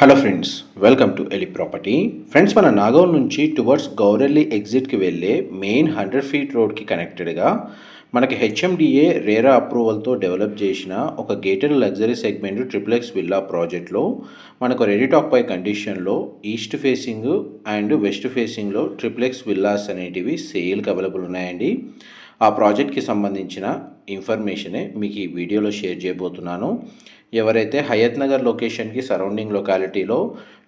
Hello friends, welcome to ఎలి property. Friends, మన నాగౌల్ నుంచి టువర్డ్స్ గౌరెల్లి ఎగ్జిట్కి వెళ్ళే మెయిన్ 100 ఫీట్ రోడ్కి కనెక్టెడ్గా మనకి హెచ్ఎండిఏ రేరా అప్రూవల్తో డెవలప్ చేసిన ఒక gated luxury segment triplex villa ప్రాజెక్ట్లో మనకు రెడీ టాక్ పై కండిషన్లో ఈస్ట్ ఫేసింగ్ అండ్ వెస్ట్ ఫేసింగ్లో ట్రిప్లెక్స్ విల్లాస్ అనేటివి సేల్కి అవైలబుల్ ఉన్నాయండి. ఆ ప్రాజెక్ట్కి సంబంధించిన ఇన్ఫర్మేషనే మీకు ఈ వీడియోలో షేర్ చేయబోతున్నాను. ఎవరైతే హయత్ నగర్ లొకేషన్కి సరౌండింగ్ లొకాలిటీలో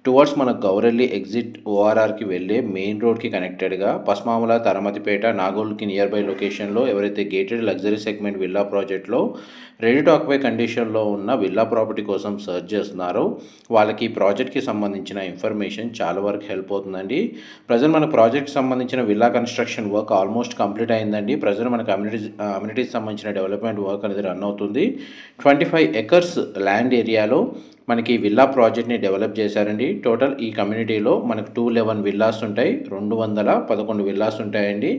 టువర్డ్స్ మన గౌరెల్లి ఎగ్జిట్ ఓఆర్ఆర్కి వెళ్ళే మెయిన్ రోడ్కి కనెక్టెడ్గా పస్మామల, తరమతిపేట, నాగోల్కి నియర్ బై లొకేషన్లో ఎవరైతే గేటెడ్ లగ్జరీ సెగ్మెంట్ విల్లా ప్రాజెక్ట్లో రెడీ టు ఆక్యుపై కండిషన్లో ఉన్న విల్లా ప్రాపర్టీ కోసం సర్చ్ చేస్తున్నారో వాళ్ళకి ఈ ప్రాజెక్ట్కి సంబంధించిన ఇన్ఫర్మేషన్ చాలా వరకు హెల్ప్ అవుతుందండి. ప్రజెంట్ మన ప్రాజెక్ట్కి సంబంధించిన villa construction work almost complete అయిందండి. ప్రజెంట్ మన కమ్యూనిటీకి సంబంధించిన డెవలప్మెంట్ వర్క్ అనేది రన్ అవుతుంది. 25 ఎకర్స్ ల్యాండ్ ఏరియాలో మనకి విల్లా ప్రాజెక్ట్ని డెవలప్ చేశారండి. టోటల్ ఈ కమ్యూనిటీలో మనకు 211 విల్లాస్ ఉంటాయి, 211 విల్లాస్ ఉంటాయండి.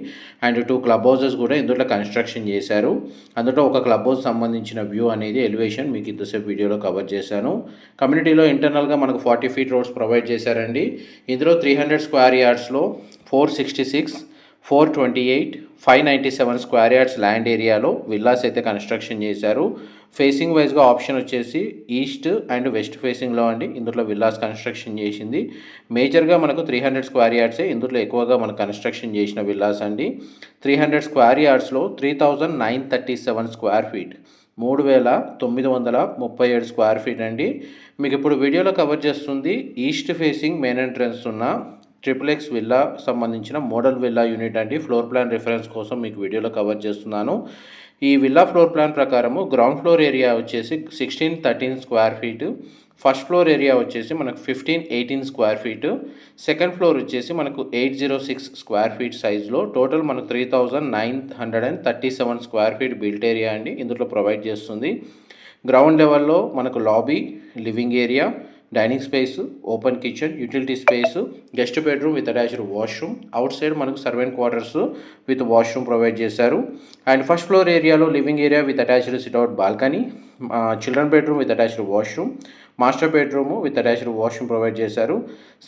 అండ్ 2 క్లబ్ హౌసెస్ కూడా ఇందులో కన్స్ట్రక్షన్ చేశారు. అందులో ఒక క్లబ్ హౌస్ సంబంధించిన వ్యూ అనేది ఎలివేషన్ మీకు ఇంతసేపు వీడియోలో కవర్ చేశాను. కమ్యూనిటీలో ఇంటర్నల్గా మనకు 40 ఫీట్ రోడ్స్ ప్రొవైడ్ చేశారండి. ఇందులో 300 స్క్వేర్ యార్డ్స్లో 466, 428, 597 స్క్వేర్ యార్డ్స్ ల్యాండ్ ఏరియాలో విల్లాస్ అయితే కన్స్ట్రక్షన్ చేశారు. ఫేసింగ్ వైజ్గా ఆప్షన్ వచ్చేసి ఈస్ట్ అండ్ వెస్ట్ ఫేసింగ్లో అండి ఇందులో విల్లాస్ కన్స్ట్రక్షన్ చేసింది. మేజర్గా మనకు 300 స్క్వేర్ యార్డ్సే ఇందులో ఎక్కువగా మనకు కన్స్ట్రక్షన్ చేసిన విల్లాస్ అండి. 300 స్క్వేర్ యార్డ్స్లో 3937 స్క్వేర్ ఫీట్, 3937 స్క్వేర్ ఫీట్ అండి. మీకు ఇప్పుడు వీడియోలో కవర్ చేస్తుంది ఈస్ట్ ఫేసింగ్ మెయిన్ ఎంట్రన్స్ ఉన్న ట్రిప్లెక్స్ విల్లా సంబంధించిన మోడల్ విల్లా యూనిట్ అండి. ఫ్లోర్ ప్లాన్ రిఫరెన్స్ కోసం మీకు వీడియోలో కవర్ చేస్తున్నాను. ఈ విల్లా ఫ్లోర్ ప్లాన్ ప్రకారము గ్రౌండ్ ఫ్లోర్ ఏరియా వచ్చేసి 1613 square feet, first floor area వచ్చేసి మనకు 1518 స్క్వేర్ ఫీటు, సెకండ్ ఫ్లోర్ వచ్చేసి మనకు 806 స్క్వేర్ ఫీట్ సైజులో టోటల్ మనకు 3937 స్క్వేర్ ఫీట్ బిల్ట్ ఏరియా అండి ఇందులో ప్రొవైడ్ చేస్తుంది. గ్రౌండ్ లెవెల్లో మనకు lobby, living area, dining space, open kitchen, utility space, guest bedroom with attached washroom, outside మనకు servant quarters with washroom provide చేశారు. అండ్ ఫస్ట్ ఫ్లోర్ ఏరియాలో living area with attached sit out balcony, children bedroom with attached washroom, master bedroom with attached washroom provide చేశారు.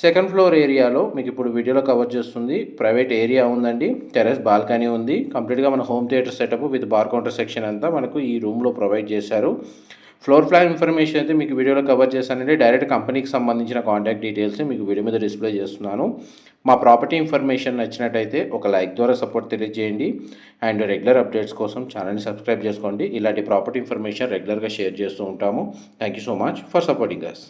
Second floor ఏరియాలో మీకు ఇప్పుడు వీడియోలో cover చేస్తుంది private area ఉందండి, టెర్రస్ బాల్కనీ ఉంది. కంప్లీట్గా మన home theatre setup with bar counter section అంతా మనకు ఈ రూమ్లో ప్రొవైడ్ చేశారు. ఫ్లోర్ ప్లాన్ ఇన్ఫర్మేషన్ అయితే మీకు వీడియోలో కవర్ చేశానండి. డైరెక్ట్ కంపెనీకి సంబంధించిన కాంటాక్ట్ డీటెయిల్స్ మీకు వీడియో మీద డిస్ప్లే చేస్తున్నాను. మా ప్రాపర్టీ ఇన్ఫర్మేషన్ నచ్చినట్టయితే ఒక లైక్ ద్వారా సపోర్ట్ తెలియజేయండి. అండ్ రెగ్యులర్ అప్డేట్స్ కోసం ఛానల్ని సబ్స్క్రైబ్ చేసుకోండి. ఇలాంటి ప్రాపర్టీ ఇన్ఫర్మేషన్ రెగ్యులర్గా షేర్ చేస్తూ ఉంటాము. Thank you so much for supporting us.